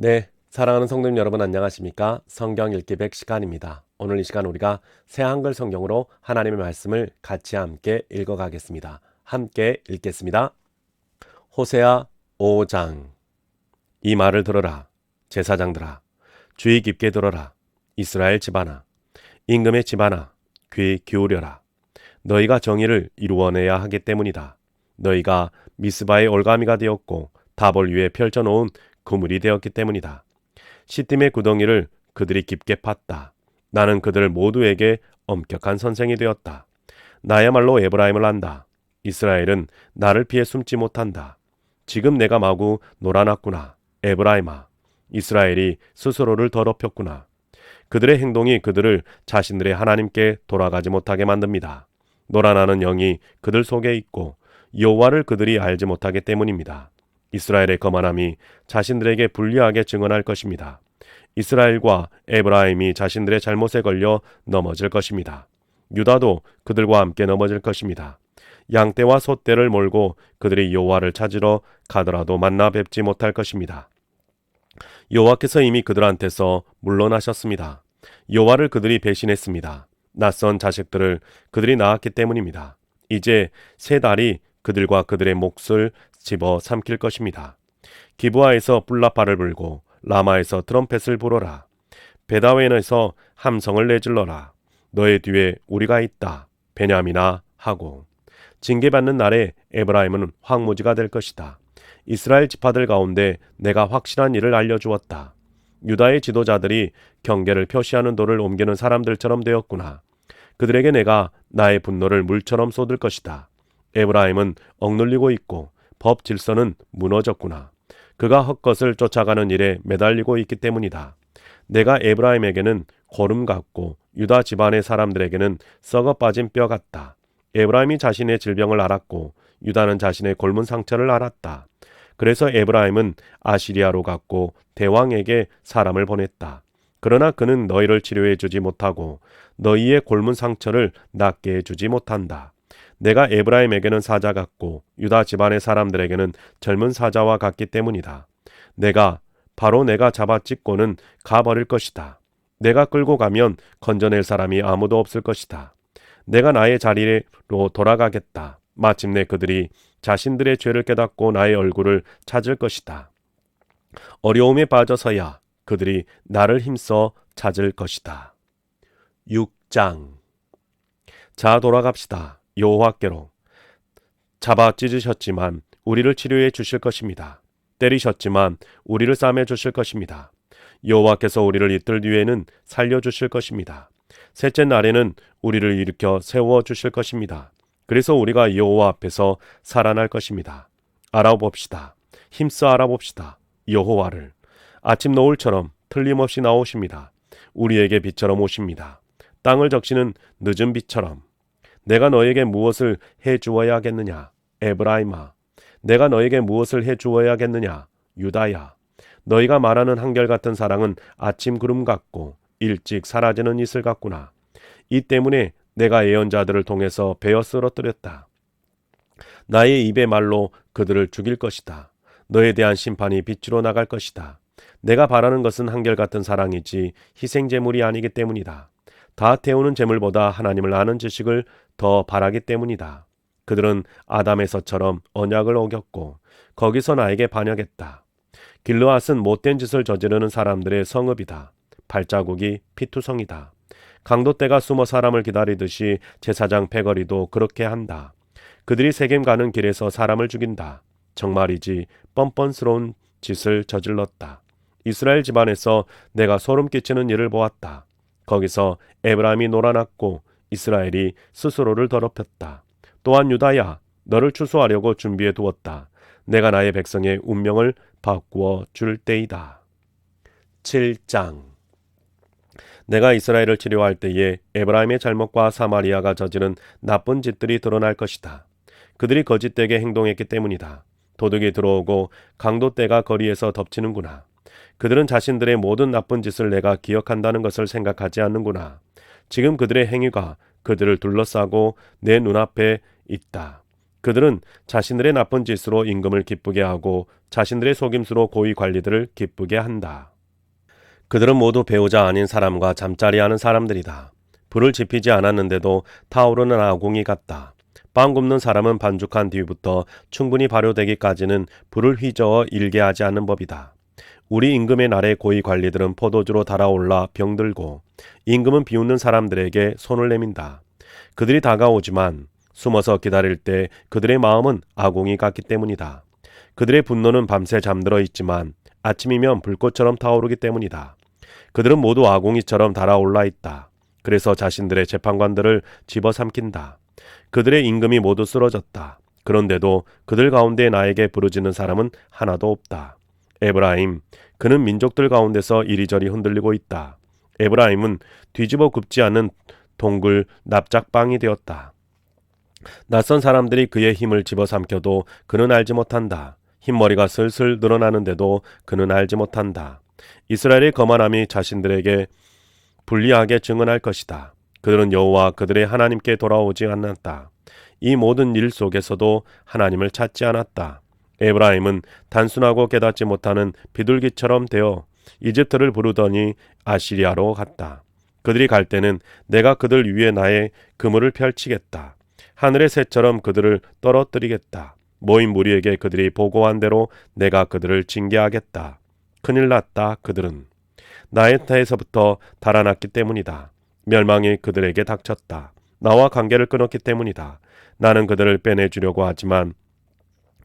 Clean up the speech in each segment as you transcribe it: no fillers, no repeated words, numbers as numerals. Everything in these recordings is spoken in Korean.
네, 사랑하는 성도님 여러분 안녕하십니까? 성경 읽기 100 시간입니다. 오늘 이 시간 우리가 새 한글 성경으로 하나님의 말씀을 같이 함께 읽어가겠습니다. 함께 읽겠습니다. 호세아 5장. 이 말을 들어라. 제사장들아, 주의 깊게 들어라. 이스라엘 집안아, 임금의 집안아, 귀 기울여라. 너희가 정의를 이루어내야 하기 때문이다. 너희가 미스바의 올가미가 되었고 다볼 위에 펼쳐놓은 그물이 되었기 때문이다. 시딤의 구덩이를 그들이 깊게 팠다. 나는 그들 모두에게 엄격한 선생이 되었다. 나야말로 에브라임을 안다. 이스라엘은 나를 피해 숨지 못한다. 지금 내가 마구 놀아났구나. 에브라임아, 이스라엘이 스스로를 더럽혔구나. 그들의 행동이 그들을 자신들의 하나님께 돌아가지 못하게 만듭니다. 놀아나는 영이 그들 속에 있고 여호와를 그들이 알지 못하기 때문입니다. 이스라엘의 거만함이 자신들에게 불리하게 증언할 것입니다. 이스라엘과 에브라임이 자신들의 잘못에 걸려 넘어질 것입니다. 유다도 그들과 함께 넘어질 것입니다. 양떼와 소떼를 몰고 그들이 여호와를 찾으러 가더라도 만나 뵙지 못할 것입니다. 여호와께서 이미 그들한테서 물러나셨습니다. 여호와를 그들이 배신했습니다. 낯선 자식들을 그들이 낳았기 때문입니다. 이제 새 달이 그들과 그들의 몫을 집어 삼킬 것입니다. 기브아에서 뿔라파를 불고 라마에서 트럼펫을 불어라. 베다웬에서 함성을 내질러라. 너의 뒤에 우리가 있다. 베냐민아 하고. 징계받는 날에 에브라임은 황무지가 될 것이다. 이스라엘 지파들 가운데 내가 확실한 일을 알려주었다. 유다의 지도자들이 경계를 표시하는 돌을 옮기는 사람들처럼 되었구나. 그들에게 내가 나의 분노를 물처럼 쏟을 것이다. 에브라임은 억눌리고 있고 법 질서는 무너졌구나. 그가 헛것을 쫓아가는 일에 매달리고 있기 때문이다. 내가 에브라임에게는 고름 같고 유다 집안의 사람들에게는 썩어 빠진 뼈 같다. 에브라임이 자신의 질병을 알았고 유다는 자신의 골문 상처를 알았다. 그래서 에브라임은 아시리아로 갔고 대왕에게 사람을 보냈다. 그러나 그는 너희를 치료해 주지 못하고 너희의 골문 상처를 낫게 해주지 못한다. 내가 에브라임에게는 사자 같고 유다 집안의 사람들에게는 젊은 사자와 같기 때문이다. 바로 내가 잡아찍고는 가버릴 것이다. 내가 끌고 가면 건져낼 사람이 아무도 없을 것이다. 내가 나의 자리로 돌아가겠다. 마침내 그들이 자신들의 죄를 깨닫고 나의 얼굴을 찾을 것이다. 어려움에 빠져서야 그들이 나를 힘써 찾을 것이다. 6장. 자, 돌아갑시다. 여호와께로. 잡아 찢으셨지만 우리를 치료해 주실 것입니다. 때리셨지만 우리를 싸매 주실 것입니다. 여호와께서 우리를 이틀 뒤에는 살려주실 것입니다. 셋째 날에는 우리를 일으켜 세워 주실 것입니다. 그래서 우리가 여호와 앞에서 살아날 것입니다. 알아봅시다. 힘써 알아봅시다. 여호와를. 아침 노을처럼 틀림없이 나오십니다. 우리에게 빛처럼 오십니다. 땅을 적시는 늦은 빛처럼. 내가 너에게 무엇을 해 주어야겠느냐? 에브라임아. 내가 너에게 무엇을 해 주어야겠느냐? 유다야. 너희가 말하는 한결같은 사랑은 아침 구름 같고 일찍 사라지는 이슬 같구나. 이 때문에 내가 예언자들을 통해서 베어 쓰러뜨렸다. 나의 입의 말로 그들을 죽일 것이다. 너에 대한 심판이 빛으로 나갈 것이다. 내가 바라는 것은 한결같은 사랑이지 희생제물이 아니기 때문이다. 다 태우는 제물보다 하나님을 아는 지식을 더 바라기 때문이다. 그들은 아담에서처럼 언약을 어겼고 거기서 나에게 반역했다. 길르앗은 못된 짓을 저지르는 사람들의 성읍이다. 발자국이 피투성이다. 강도떼가 숨어 사람을 기다리듯이 제사장 패거리도 그렇게 한다. 그들이 세겜 가는 길에서 사람을 죽인다. 정말이지 뻔뻔스러운 짓을 저질렀다. 이스라엘 집안에서 내가 소름 끼치는 일을 보았다. 거기서 에브라임이 놀아났고 이스라엘이 스스로를 더럽혔다. 또한 유다야, 너를 추수하려고 준비해 두었다. 내가 나의 백성의 운명을 바꾸어 줄 때이다. 7장. 내가 이스라엘을 치료할 때에 에브라임의 잘못과 사마리아가 저지른 나쁜 짓들이 드러날 것이다. 그들이 거짓되게 행동했기 때문이다. 도둑이 들어오고 강도떼가 거리에서 덮치는구나. 그들은 자신들의 모든 나쁜 짓을 내가 기억한다는 것을 생각하지 않는구나. 지금 그들의 행위가 그들을 둘러싸고 내 눈앞에 있다. 그들은 자신들의 나쁜 짓으로 임금을 기쁘게 하고 자신들의 속임수로 고위 관리들을 기쁘게 한다. 그들은 모두 배우자 아닌 사람과 잠자리하는 사람들이다. 불을 지피지 않았는데도 타오르는 아궁이 같다. 빵 굽는 사람은 반죽한 뒤부터 충분히 발효되기까지는 불을 휘저어 일게 하지 않는 법이다. 우리 임금의 날에 고위 관리들은 포도주로 달아올라 병들고 임금은 비웃는 사람들에게 손을 내민다. 그들이 다가오지만 숨어서 기다릴 때 그들의 마음은 아궁이 같기 때문이다. 그들의 분노는 밤새 잠들어 있지만 아침이면 불꽃처럼 타오르기 때문이다. 그들은 모두 아궁이처럼 달아올라 있다. 그래서 자신들의 재판관들을 집어삼킨다. 그들의 임금이 모두 쓰러졌다. 그런데도 그들 가운데 나에게 부르짖는 사람은 하나도 없다. 에브라임, 그는 민족들 가운데서 이리저리 흔들리고 있다. 에브라임은 뒤집어 굽지 않는 동글 납작빵이 되었다. 낯선 사람들이 그의 힘을 집어삼켜도 그는 알지 못한다. 흰머리가 슬슬 늘어나는데도 그는 알지 못한다. 이스라엘의 거만함이 자신들에게 불리하게 증언할 것이다. 그들은 여호와 그들의 하나님께 돌아오지 않았다. 이 모든 일 속에서도 하나님을 찾지 않았다. 에브라임은 단순하고 깨닫지 못하는 비둘기처럼 되어 이집트를 부르더니 아시리아로 갔다. 그들이 갈 때는 내가 그들 위에 나의 그물을 펼치겠다. 하늘의 새처럼 그들을 떨어뜨리겠다. 모인 무리에게 그들이 보고한 대로 내가 그들을 징계하겠다. 큰일 났다. 그들은 나의 태에서부터 달아났기 때문이다. 멸망이 그들에게 닥쳤다. 나와 관계를 끊었기 때문이다. 나는 그들을 빼내주려고 하지만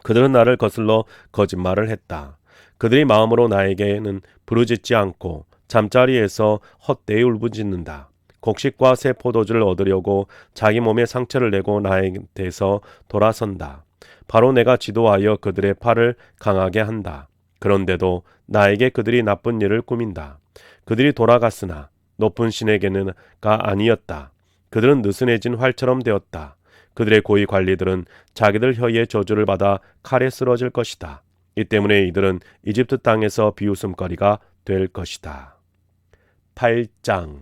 그들은 나를 거슬러 거짓말을 했다. 그들이 마음으로 나에게는 부르짖지 않고 잠자리에서 헛되이 울부짖는다. 곡식과 새 포도주를 얻으려고 자기 몸에 상처를 내고 나에게서 돌아선다. 바로 내가 지도하여 그들의 팔을 강하게 한다. 그런데도 나에게 그들이 나쁜 일을 꾸민다. 그들이 돌아갔으나 높은 신에게는가 아니었다. 그들은 느슨해진 활처럼 되었다. 그들의 고위 관리들은 자기들 혀의 저주를 받아 칼에 쓰러질 것이다. 이 때문에 이들은 이집트 땅에서 비웃음거리가 될 것이다. 8장.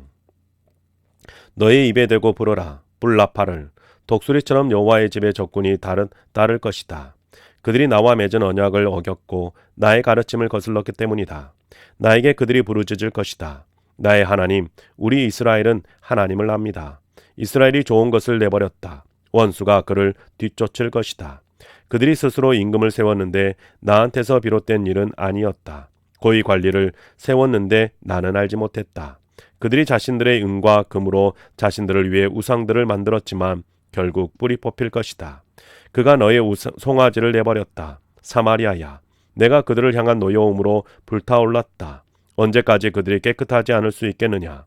너의 입에 대고 부르라. 뿔나팔을. 독수리처럼 여호와의 집에 적군이 따를 것이다. 그들이 나와 맺은 언약을 어겼고 나의 가르침을 거슬렀기 때문이다. 나에게 그들이 부르짖을 것이다. 나의 하나님, 우리 이스라엘은 하나님을 압니다. 이스라엘이 좋은 것을 내버렸다. 원수가 그를 뒤쫓을 것이다. 그들이 스스로 임금을 세웠는데 나한테서 비롯된 일은 아니었다. 고위 관리를 세웠는데 나는 알지 못했다. 그들이 자신들의 은과 금으로 자신들을 위해 우상들을 만들었지만 결국 뿌리 뽑힐 것이다. 그가 너의 송아지를 내버렸다. 사마리아야, 내가 그들을 향한 노여움으로 불타올랐다. 언제까지 그들이 깨끗하지 않을 수 있겠느냐?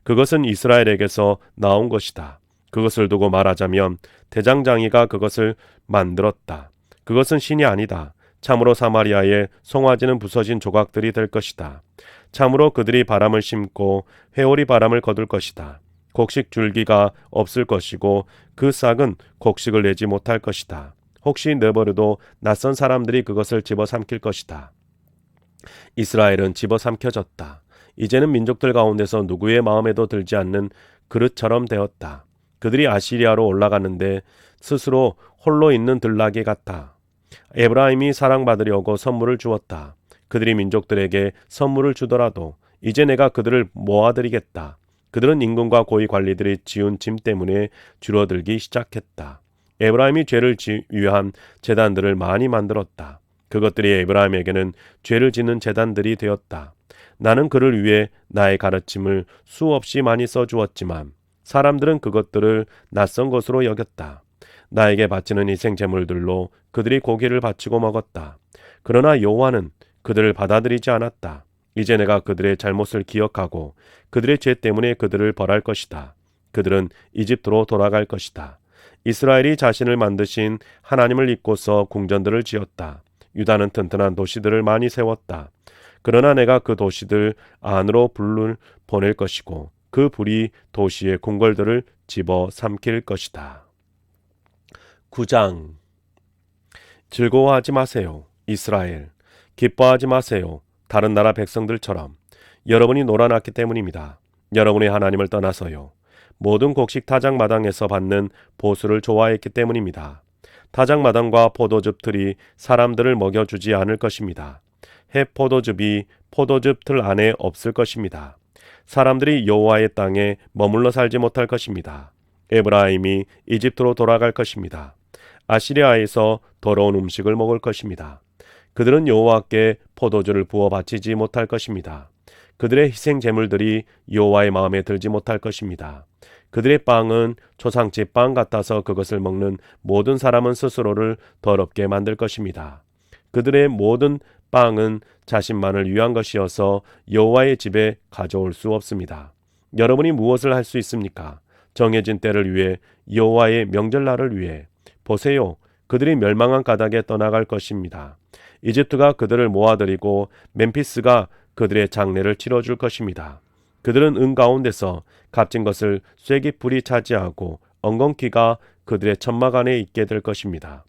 그것은 이스라엘에게서 나온 것이다. 그것을 두고 말하자면 대장장이가 그것을 만들었다. 그것은 신이 아니다. 참으로 사마리아의 송아지는 부서진 조각들이 될 것이다. 참으로 그들이 바람을 심고 회오리 바람을 거둘 것이다. 곡식 줄기가 없을 것이고 그 싹은 곡식을 내지 못할 것이다. 혹시 내버려도 낯선 사람들이 그것을 집어삼킬 것이다. 이스라엘은 집어삼켜졌다. 이제는 민족들 가운데서 누구의 마음에도 들지 않는 그릇처럼 되었다. 그들이 아시리아로 올라가는데 스스로 홀로 있는 들나귀 같아. 에브라임이 사랑받으려고 선물을 주었다. 그들이 민족들에게 선물을 주더라도 이제 내가 그들을 모아들이겠다. 그들은 임금과 고위 관리들이 지은 짐 때문에 줄어들기 시작했다. 에브라임이 죄를 위한 제단들을 많이 만들었다. 그것들이 에브라임에게는 죄를 짓는 제단들이 되었다. 나는 그를 위해 나의 가르침을 수없이 많이 써주었지만 사람들은 그것들을 낯선 것으로 여겼다. 나에게 바치는 희생제물들로 그들이 고기를 바치고 먹었다. 그러나 여호와는 그들을 받아들이지 않았다. 이제 내가 그들의 잘못을 기억하고 그들의 죄 때문에 그들을 벌할 것이다. 그들은 이집트로 돌아갈 것이다. 이스라엘이 자신을 만드신 하나님을 잊고서 궁전들을 지었다. 유다는 튼튼한 도시들을 많이 세웠다. 그러나 내가 그 도시들 안으로 불을 보낼 것이고 그 불이 도시의 궁궐들을 집어 삼킬 것이다. 9장. 즐거워하지 마세요, 이스라엘. 기뻐하지 마세요, 다른 나라 백성들처럼. 여러분이 놀아났기 때문입니다. 여러분의 하나님을 떠나서요. 모든 곡식 타작마당에서 받는 보수를 좋아했기 때문입니다. 다장마당과 포도즙 틀이 사람들을 먹여주지 않을 것입니다. 해 포도즙이 포도즙 틀 안에 없을 것입니다. 사람들이 여호와의 땅에 머물러 살지 못할 것입니다. 에브라임이 이집트로 돌아갈 것입니다. 아시리아에서 더러운 음식을 먹을 것입니다. 그들은 여호와께 포도주를 부어 바치지 못할 것입니다. 그들의 희생 제물들이 여호와의 마음에 들지 못할 것입니다. 그들의 빵은 초상집 빵 같아서 그것을 먹는 모든 사람은 스스로를 더럽게 만들 것입니다. 그들의 모든 빵은 자신만을 위한 것이어서 여호와의 집에 가져올 수 없습니다. 여러분이 무엇을 할 수 있습니까? 정해진 때를 위해, 여호와의 명절날을 위해. 보세요. 그들이 멸망한 까닭에 떠나갈 것입니다. 이집트가 그들을 모아들이고 멤피스가 그들의 장례를 치러줄 것입니다. 그들은 은 가운데서 값진 것을 쐐기풀이 차지하고 엉겅퀴가 그들의 천막 안에 있게 될 것입니다.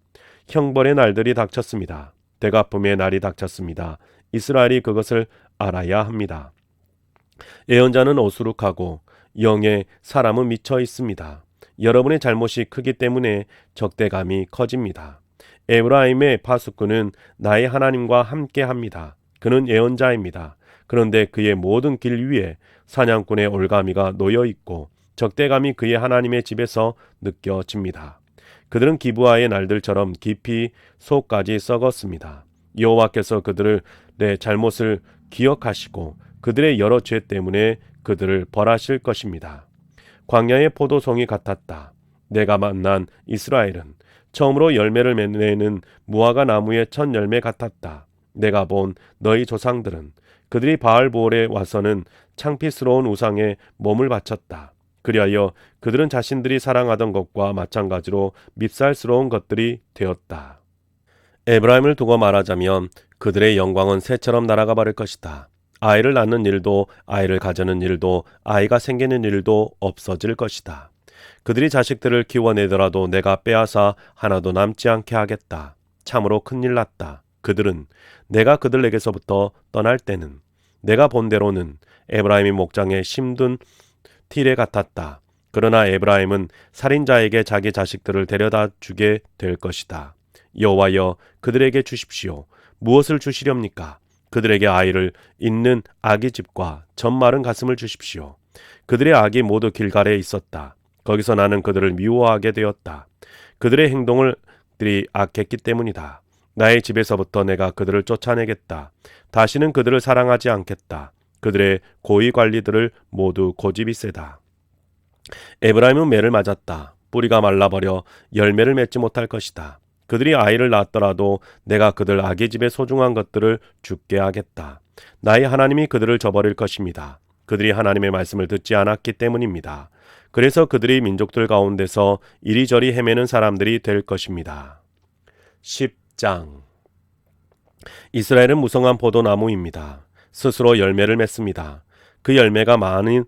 형벌의 날들이 닥쳤습니다. 대갚음의 날이 닥쳤습니다. 이스라엘이 그것을 알아야 합니다. 예언자는 오수룩하고 영에 사람은 미쳐 있습니다. 여러분의 잘못이 크기 때문에 적대감이 커집니다. 에브라임의 파수꾼은 나의 하나님과 함께 합니다. 그는 예언자입니다. 그런데 그의 모든 길 위에 사냥꾼의 올가미가 놓여 있고 적대감이 그의 하나님의 집에서 느껴집니다. 그들은 기브아의 날들처럼 깊이 속까지 썩었습니다. 여호와께서 그들의 잘못을 기억하시고 그들의 여러 죄 때문에 그들을 벌하실 것입니다. 광야의 포도송이 같았다. 내가 만난 이스라엘은 처음으로 열매를 맺는 무화과 나무의 첫 열매 같았다. 내가 본 너희 조상들은 그들이 바알보올에 와서는 창피스러운 우상에 몸을 바쳤다. 그리하여 그들은 자신들이 사랑하던 것과 마찬가지로 밉살스러운 것들이 되었다. 에브라임을 두고 말하자면 그들의 영광은 새처럼 날아가 버릴 것이다. 아이를 낳는 일도 아이를 가지는 일도 아이가 생기는 일도 없어질 것이다. 그들이 자식들을 키워내더라도 내가 빼앗아 하나도 남지 않게 하겠다. 참으로 큰일 났다. 그들은 내가 그들에게서부터 떠날 때는 내가 본 대로는 에브라임이 목장에 심든 티레 같았다. 그러나 에브라임은 살인자에게 자기 자식들을 데려다 주게 될 것이다. 여호와여, 그들에게 주십시오. 무엇을 주시렵니까? 그들에게 아이를 잇는 아기 집과 젖 마른 가슴을 주십시오. 그들의 악이 모두 길갈에 있었다. 거기서 나는 그들을 미워하게 되었다. 그들의 행동들이 악했기 때문이다. 나의 집에서부터 내가 그들을 쫓아내겠다. 다시는 그들을 사랑하지 않겠다. 그들의 고위 관리들을 모두 고집이 세다. 에브라임은 매를 맞았다. 뿌리가 말라버려 열매를 맺지 못할 것이다. 그들이 아이를 낳았더라도 내가 그들 아기 집의 소중한 것들을 죽게 하겠다. 나의 하나님이 그들을 저버릴 것입니다. 그들이 하나님의 말씀을 듣지 않았기 때문입니다. 그래서 그들이 민족들 가운데서 이리저리 헤매는 사람들이 될 것입니다. 10장. 이스라엘은 무성한 포도나무입니다. 스스로 열매를 맺습니다. 그 열매가 많은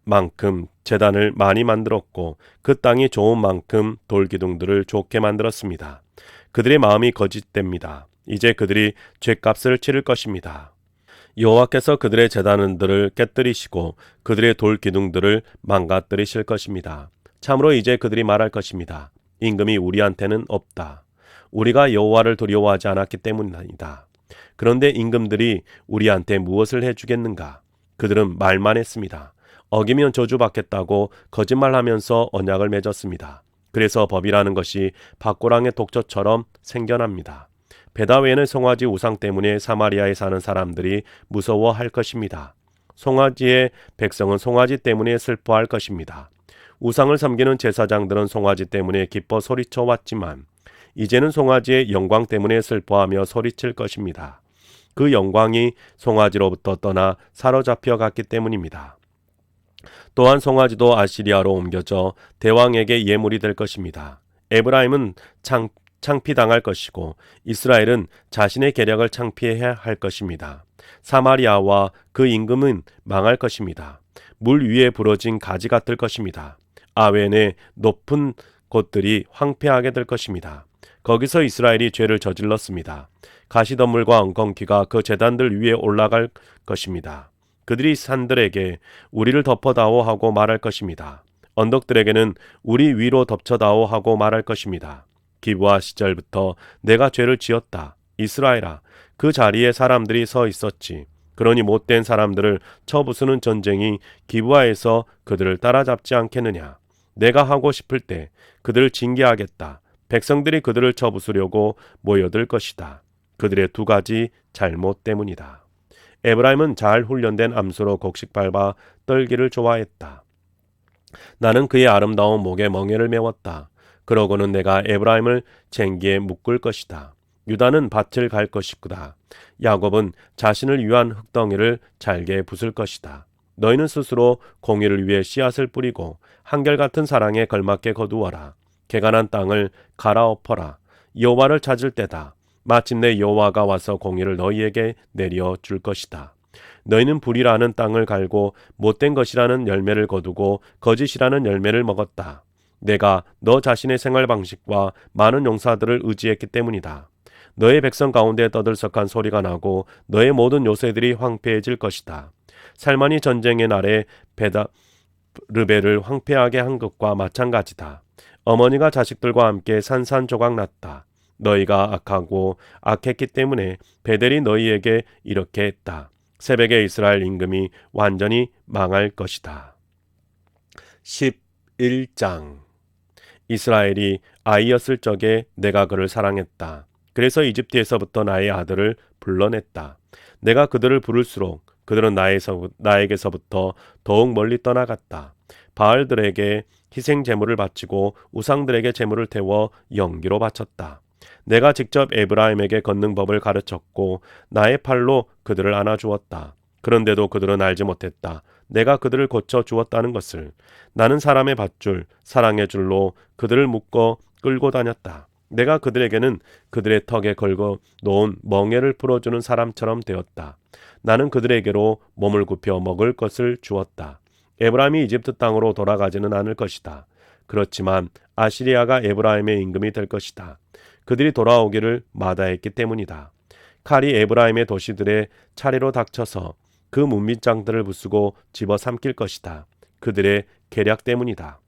만큼 제단을 많이 만들었고 그 땅이 좋은 만큼 돌기둥들을 좋게 만들었습니다. 그들의 마음이 거짓됩니다. 이제 그들이 죗값을 치를 것입니다. 여호와께서 그들의 제단들을 깨뜨리시고 그들의 돌기둥들을 망가뜨리실 것입니다. 참으로 이제 그들이 말할 것입니다. 임금이 우리한테는 없다. 우리가 여호와를 두려워하지 않았기 때문이다. 그런데 임금들이 우리한테 무엇을 해주겠는가? 그들은 말만 했습니다. 어기면 저주받겠다고 거짓말하면서 언약을 맺었습니다. 그래서 법이라는 것이 밭고랑의 독초처럼 생겨납니다. 베다웨는 송아지 우상 때문에 사마리아에 사는 사람들이 무서워할 것입니다. 송아지의 백성은 송아지 때문에 슬퍼할 것입니다. 우상을 섬기는 제사장들은 송아지 때문에 기뻐 소리쳐 왔지만 이제는 송아지의 영광 때문에 슬퍼하며 소리칠 것입니다. 그 영광이 송아지로부터 떠나 사로잡혀 갔기 때문입니다. 또한 송아지도 아시리아로 옮겨져 대왕에게 예물이 될 것입니다. 에브라임은 창피당할 것이고 이스라엘은 자신의 계략을 창피해야 할 것입니다. 사마리아와 그 임금은 망할 것입니다. 물 위에 부러진 가지 같을 것입니다. 아웬의 높은 곳들이 황폐하게 될 것입니다. 거기서 이스라엘이 죄를 저질렀습니다. 가시덤불과 엉겅퀴가 그 제단들 위에 올라갈 것입니다. 그들이 산들에게 우리를 덮어다오 하고 말할 것입니다. 언덕들에게는 우리 위로 덮쳐다오 하고 말할 것입니다. 기브아 시절부터 내가 죄를 지었다. 이스라엘아, 그 자리에 사람들이 서 있었지. 그러니 못된 사람들을 쳐부수는 전쟁이 기브아에서 그들을 따라잡지 않겠느냐. 내가 하고 싶을 때 그들을 징계하겠다. 백성들이 그들을 쳐부수려고 모여들 것이다. 그들의 두 가지 잘못 때문이다. 에브라임은 잘 훈련된 암수로 곡식 밟아 떨기를 좋아했다. 나는 그의 아름다운 목에 멍에를 메웠다. 그러고는 내가 에브라임을 쟁기에 묶을 것이다. 유다는 밭을 갈 것이구나. 야곱은 자신을 위한 흙덩이를 잘게 부술 것이다. 너희는 스스로 공의를 위해 씨앗을 뿌리고 한결같은 사랑에 걸맞게 거두어라. 개간한 땅을 갈아엎어라. 여호와를 찾을 때다. 마침내 여호와가 와서 공의를 너희에게 내려 줄 것이다. 너희는 불이라는 땅을 갈고 못된 것이라는 열매를 거두고 거짓이라는 열매를 먹었다. 내가 너 자신의 생활 방식과 많은 용사들을 의지했기 때문이다. 너의 백성 가운데 떠들썩한 소리가 나고 너의 모든 요새들이 황폐해질 것이다. 살만이 전쟁의 날에 르벨을 황폐하게 한 것과 마찬가지다. 어머니가 자식들과 함께 산산조각 났다. 너희가 악하고 악했기 때문에 베델이 너희에게 이렇게 했다. 새벽에 이스라엘 임금이 완전히 망할 것이다. 11장. 이스라엘이 아이였을 적에 내가 그를 사랑했다. 그래서 이집트에서부터 나의 아들을 불러냈다. 내가 그들을 부를수록 그들은 나에게서부터 더욱 멀리 떠나갔다. 바알들에게 희생 제물을 바치고 우상들에게 제물을 태워 연기로 바쳤다. 내가 직접 에브라임에게 걷는 법을 가르쳤고 나의 팔로 그들을 안아주었다. 그런데도 그들은 알지 못했다. 내가 그들을 고쳐 주었다는 것을. 나는 사람의 밧줄, 사랑의 줄로 그들을 묶어 끌고 다녔다. 내가 그들에게는 그들의 턱에 걸고 놓은 멍에를 풀어주는 사람처럼 되었다. 나는 그들에게로 몸을 굽혀 먹을 것을 주었다. 에브라임이 이집트 땅으로 돌아가지는 않을 것이다. 그렇지만 아시리아가 에브라임의 임금이 될 것이다. 그들이 돌아오기를 마다했기 때문이다. 칼이 에브라임의 도시들에 차례로 닥쳐서 그 문밑장들을 부수고 집어삼킬 것이다. 그들의 계략 때문이다.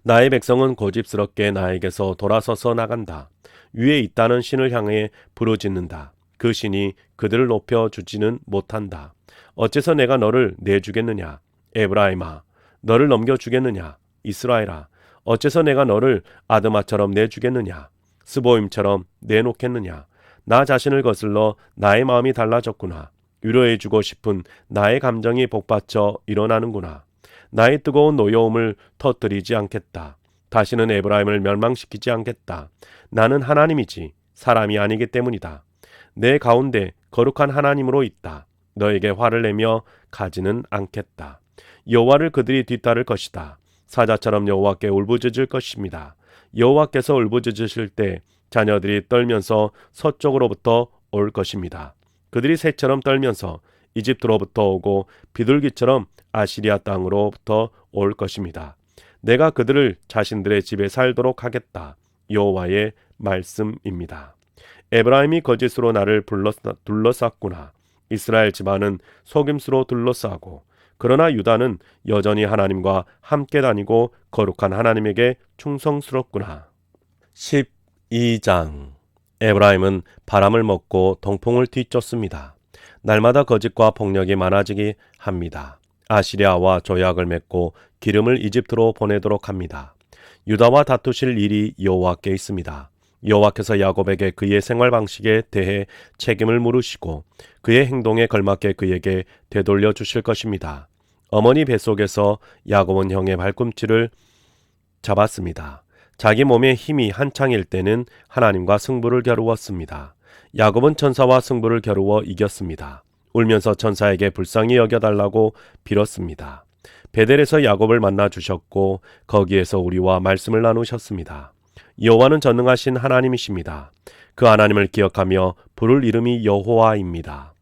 나의 백성은 고집스럽게 나에게서 돌아서서 나간다. 위에 있다는 신을 향해 부르짖는다. 그 신이 그들을 높여주지는 못한다. 어째서 내가 너를 내주겠느냐? 에브라임아, 너를 넘겨주겠느냐? 이스라엘아, 어째서 내가 너를 아드마처럼 내주겠느냐? 스보임처럼 내놓겠느냐? 나 자신을 거슬러 나의 마음이 달라졌구나. 위로해주고 싶은 나의 감정이 복받쳐 일어나는구나. 나의 뜨거운 노여움을 터뜨리지 않겠다. 다시는 에브라임을 멸망시키지 않겠다. 나는 하나님이지 사람이 아니기 때문이다. 내 가운데 거룩한 하나님으로 있다. 너에게 화를 내며 가지는 않겠다. 여호와를 그들이 뒤따를 것이다. 사자처럼 여호와께 울부짖을 것입니다. 여호와께서 울부짖으실 때 자녀들이 떨면서 서쪽으로부터 올 것입니다. 그들이 새처럼 떨면서 이집트로부터 오고 비둘기처럼 아시리아 땅으로부터 올 것입니다. 내가 그들을 자신들의 집에 살도록 하겠다. 여호와의 말씀입니다. 에브라임이 거짓으로 나를 둘러쌌구나. 이스라엘 집안은 속임수로 둘러싸고 그러나 유다는 여전히 하나님과 함께 다니고 거룩한 하나님에게 충성스럽구나. 12장. 에브라임은 바람을 먹고 동풍을 뒤쫓습니다. 날마다 거짓과 폭력이 많아지게 합니다. 아시리아와 조약을 맺고 기름을 이집트로 보내도록 합니다. 유다와 다투실 일이 여호와께 있습니다. 여호와께서 야곱에게 그의 생활 방식에 대해 책임을 물으시고 그의 행동에 걸맞게 그에게 되돌려 주실 것입니다. 어머니 뱃속에서 야곱은 형의 발꿈치를 잡았습니다. 자기 몸에 힘이 한창일 때는 하나님과 승부를 겨루었습니다. 야곱은 천사와 승부를 겨루어 이겼습니다. 울면서 천사에게 불쌍히 여겨달라고 빌었습니다. 베델에서 야곱을 만나 주셨고 거기에서 우리와 말씀을 나누셨습니다. 여호와는 전능하신 하나님이십니다. 그 하나님을 기억하며 부를 이름이 여호와입니다.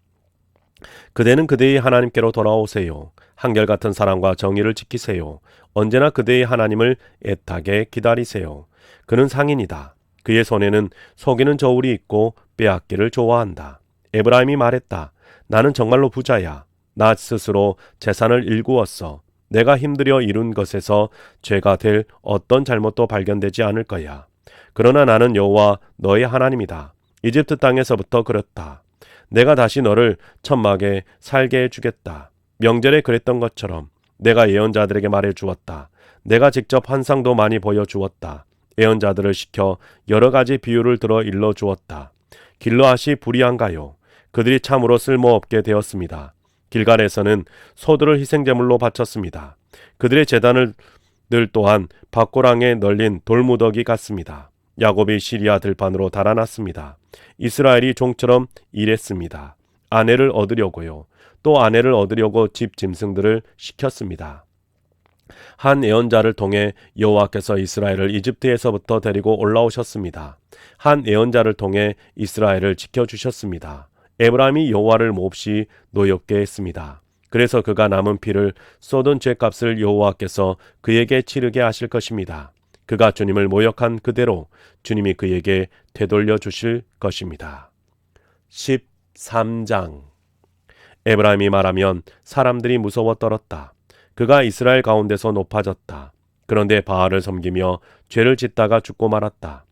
그대는 그대의 하나님께로 돌아오세요. 한결같은 사랑과 정의를 지키세요. 언제나 그대의 하나님을 애타게 기다리세요. 그는 상인이다. 그의 손에는 속이는 저울이 있고 빼앗기를 좋아한다. 에브라임이 말했다. 나는 정말로 부자야. 나 스스로 재산을 일구었어. 내가 힘들여 이룬 것에서 죄가 될 어떤 잘못도 발견되지 않을 거야. 그러나 나는 여호와 너의 하나님이다. 이집트 땅에서부터 그랬다. 내가 다시 너를 천막에 살게 해주겠다. 명절에 그랬던 것처럼 내가 예언자들에게 말해 주었다. 내가 직접 환상도 많이 보여주었다. 예언자들을 시켜 여러 가지 비유를 들어 일러 주었다. 길르앗이 불의한가요? 그들이 참으로 쓸모없게 되었습니다. 길갈에서는 소들을 희생제물로 바쳤습니다. 그들의 제단을 늘 또한 밭고랑에 널린 돌무더기 같습니다. 야곱이 시리아 들판으로 달아났습니다. 이스라엘이 종처럼 일했습니다. 아내를 얻으려고요. 또 아내를 얻으려고 집 짐승들을 시켰습니다. 한 예언자를 통해 여호와께서 이스라엘을 이집트에서부터 데리고 올라오셨습니다. 한 예언자를 통해 이스라엘을 지켜주셨습니다. 에브라임이 여호와를 몹시 노엽게 했습니다. 그래서 그가 남은 피를 쏟은 죄값을 여호와께서 그에게 치르게 하실 것입니다. 그가 주님을 모욕한 그대로 주님이 그에게 되돌려 주실 것입니다. 13장. 에브라임이 말하면 사람들이 무서워 떨었다. 그가 이스라엘 가운데서 높아졌다. 그런데 바알을 섬기며 죄를 짓다가 죽고 말았다.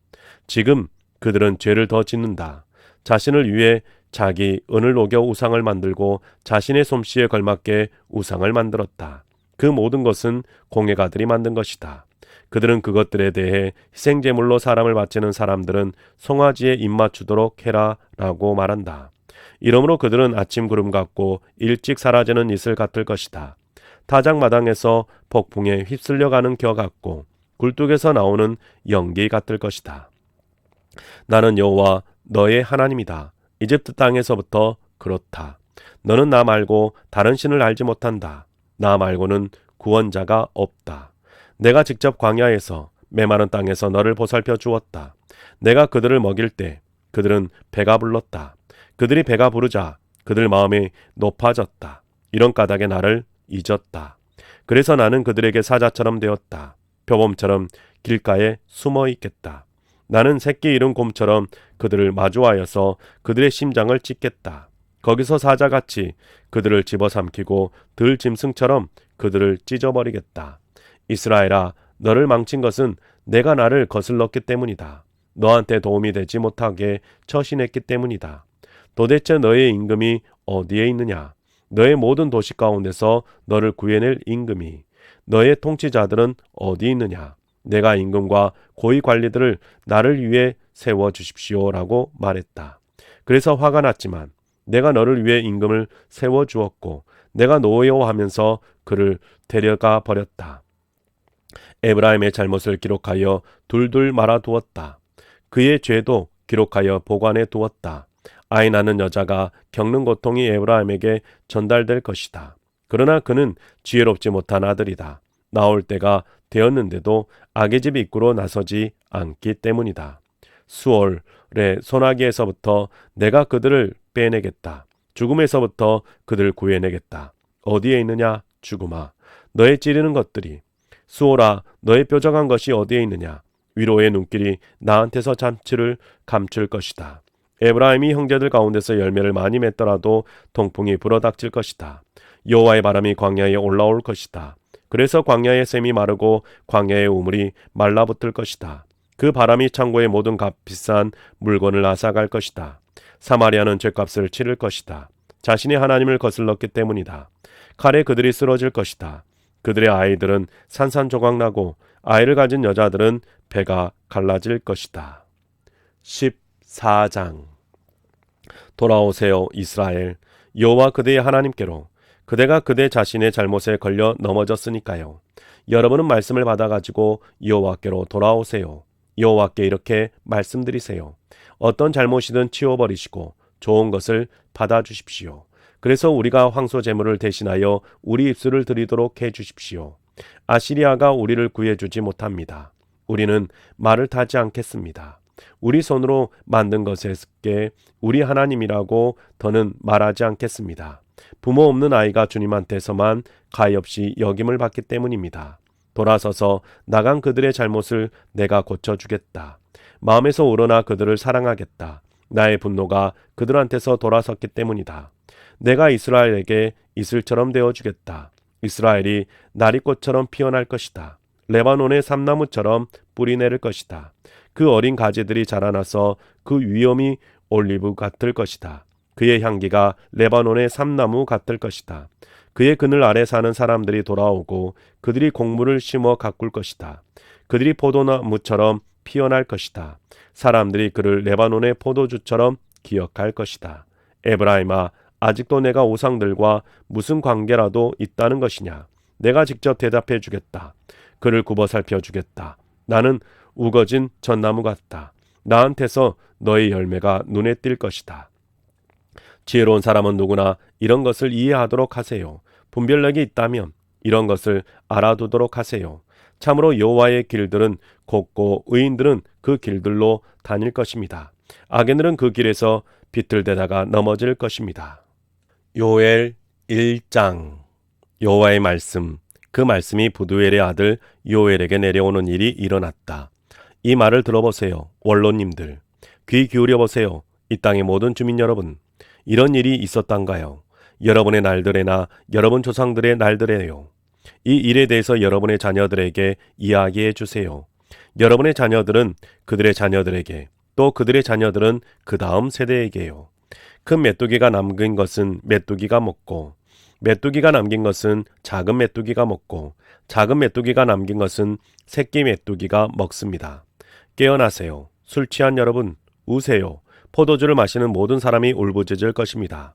지금 그들은 죄를 더 짓는다. 자신을 위해 자기 은을 녹여 우상을 만들고 자신의 솜씨에 걸맞게 우상을 만들었다. 그 모든 것은 공회가들이 만든 것이다. 그들은 그것들에 대해 희생제물로 사람을 바치는 사람들은 송아지에 입맞추도록 해라 라고 말한다. 이러므로 그들은 아침 구름 같고 일찍 사라지는 이슬 같을 것이다. 타작마당에서 폭풍에 휩쓸려가는 겨 같고 굴뚝에서 나오는 연기 같을 것이다. 나는 여호와 너의 하나님이다. 이집트 땅에서부터 그렇다. 너는 나 말고 다른 신을 알지 못한다. 나 말고는 구원자가 없다. 내가 직접 광야에서 메마른 땅에서 너를 보살펴 주었다. 내가 그들을 먹일 때 그들은 배가 불렀다. 그들이 배가 부르자 그들 마음이 높아졌다. 이런 까닭에 나를 잊었다. 그래서 나는 그들에게 사자처럼 되었다. 표범처럼 길가에 숨어 있겠다. 나는 새끼 잃은 곰처럼 그들을 마주하여서 그들의 심장을 찢겠다. 거기서 사자같이 그들을 집어삼키고 들짐승처럼 그들을 찢어버리겠다. 이스라엘아, 너를 망친 것은 내가 나를 거슬렀기 때문이다. 너한테 도움이 되지 못하게 처신했기 때문이다. 도대체 너의 임금이 어디에 있느냐? 너의 모든 도시 가운데서 너를 구해낼 임금이, 너의 통치자들은 어디 있느냐? 내가 임금과 고위 관리들을 나를 위해 세워주십시오라고 말했다. 그래서 화가 났지만 내가 너를 위해 임금을 세워주었고 내가 노여워하면서 그를 데려가 버렸다. 에브라임의 잘못을 기록하여 둘둘 말아두었다. 그의 죄도 기록하여 보관해 두었다. 아이 낳는 여자가 겪는 고통이 에브라임에게 전달될 것이다. 그러나 그는 지혜롭지 못한 아들이다. 나올 때가 되었는데도 악의 집 입구로 나서지 않기 때문이다. 수월의 소나기에서부터 내가 그들을 빼내겠다. 죽음에서부터 그들을 구해내겠다. 어디에 있느냐 죽음아, 너의 찌르는 것들이. 수월아, 너의 뾰족한 것이 어디에 있느냐? 위로의 눈길이 나한테서 잠치를 감출 것이다. 에브라임이 형제들 가운데서 열매를 많이 맺더라도 동풍이 불어닥칠 것이다. 여호와의 바람이 광야에 올라올 것이다. 그래서 광야의 샘이 마르고 광야의 우물이 말라붙을 것이다. 그 바람이 창고의 모든 값비싼 물건을 앗아갈 것이다. 사마리아는 죗값을 치를 것이다. 자신의 하나님을 거슬렀기 때문이다. 칼에 그들이 쓰러질 것이다. 그들의 아이들은 산산조각나고 아이를 가진 여자들은 배가 갈라질 것이다. 14장. 돌아오세요 이스라엘, 여호와 그대의 하나님께로. 그대가 그대 자신의 잘못에 걸려 넘어졌으니까요. 여러분은 말씀을 받아가지고 여호와께로 돌아오세요. 여호와께 이렇게 말씀드리세요. 어떤 잘못이든 치워버리시고 좋은 것을 받아주십시오. 그래서 우리가 황소 제물을 대신하여 우리 입술을 드리도록 해주십시오. 아시리아가 우리를 구해주지 못합니다. 우리는 말을 타지 않겠습니다. 우리 손으로 만든 것에게 우리 하나님이라고 더는 말하지 않겠습니다. 부모 없는 아이가 주님한테서만 가엾이 여김을 받기 때문입니다. 돌아서서 나간 그들의 잘못을 내가 고쳐주겠다. 마음에서 우러나 그들을 사랑하겠다. 나의 분노가 그들한테서 돌아섰기 때문이다. 내가 이스라엘에게 이슬처럼 되어주겠다. 이스라엘이 나리꽃처럼 피어날 것이다. 레바논의 삼나무처럼 뿌리 내릴 것이다. 그 어린 가지들이 자라나서 그 위엄이 올리브 같을 것이다. 그의 향기가 레바논의 삼나무 같을 것이다. 그의 그늘 아래 사는 사람들이 돌아오고 그들이 곡물을 심어 가꿀 것이다. 그들이 포도나무처럼 피어날 것이다. 사람들이 그를 레바논의 포도주처럼 기억할 것이다. 에브라임아, 아직도 내가 우상들과 무슨 관계라도 있다는 것이냐? 내가 직접 대답해 주겠다. 그를 굽어 살펴 주겠다. 나는 우거진 전나무 같다. 나한테서 너의 열매가 눈에 띌 것이다. 지혜로운 사람은 누구나 이런 것을 이해하도록 하세요. 분별력이 있다면 이런 것을 알아두도록 하세요. 참으로 여호와의 길들은 곱고 의인들은 그 길들로 다닐 것입니다. 악인들은 그 길에서 비틀대다가 넘어질 것입니다. 요엘 1장. 여호와의 말씀. 그 말씀이 부두엘의 아들 요엘에게 내려오는 일이 일어났다. 이 말을 들어보세요. 원로님들. 귀 기울여 보세요. 이 땅의 모든 주민 여러분. 이런 일이 있었단가요? 여러분의 날들에나 여러분 조상들의 날들에요. 이 일에 대해서 여러분의 자녀들에게 이야기해 주세요. 여러분의 자녀들은 그들의 자녀들에게, 또 그들의 자녀들은 그 다음 세대에게요. 큰 메뚜기가 남긴 것은 메뚜기가 먹고, 메뚜기가 남긴 것은 작은 메뚜기가 먹고, 작은 메뚜기가 남긴 것은 새끼 메뚜기가 먹습니다. 깨어나세요. 술 취한 여러분, 우세요. 포도주를 마시는 모든 사람이 울부짖을 것입니다.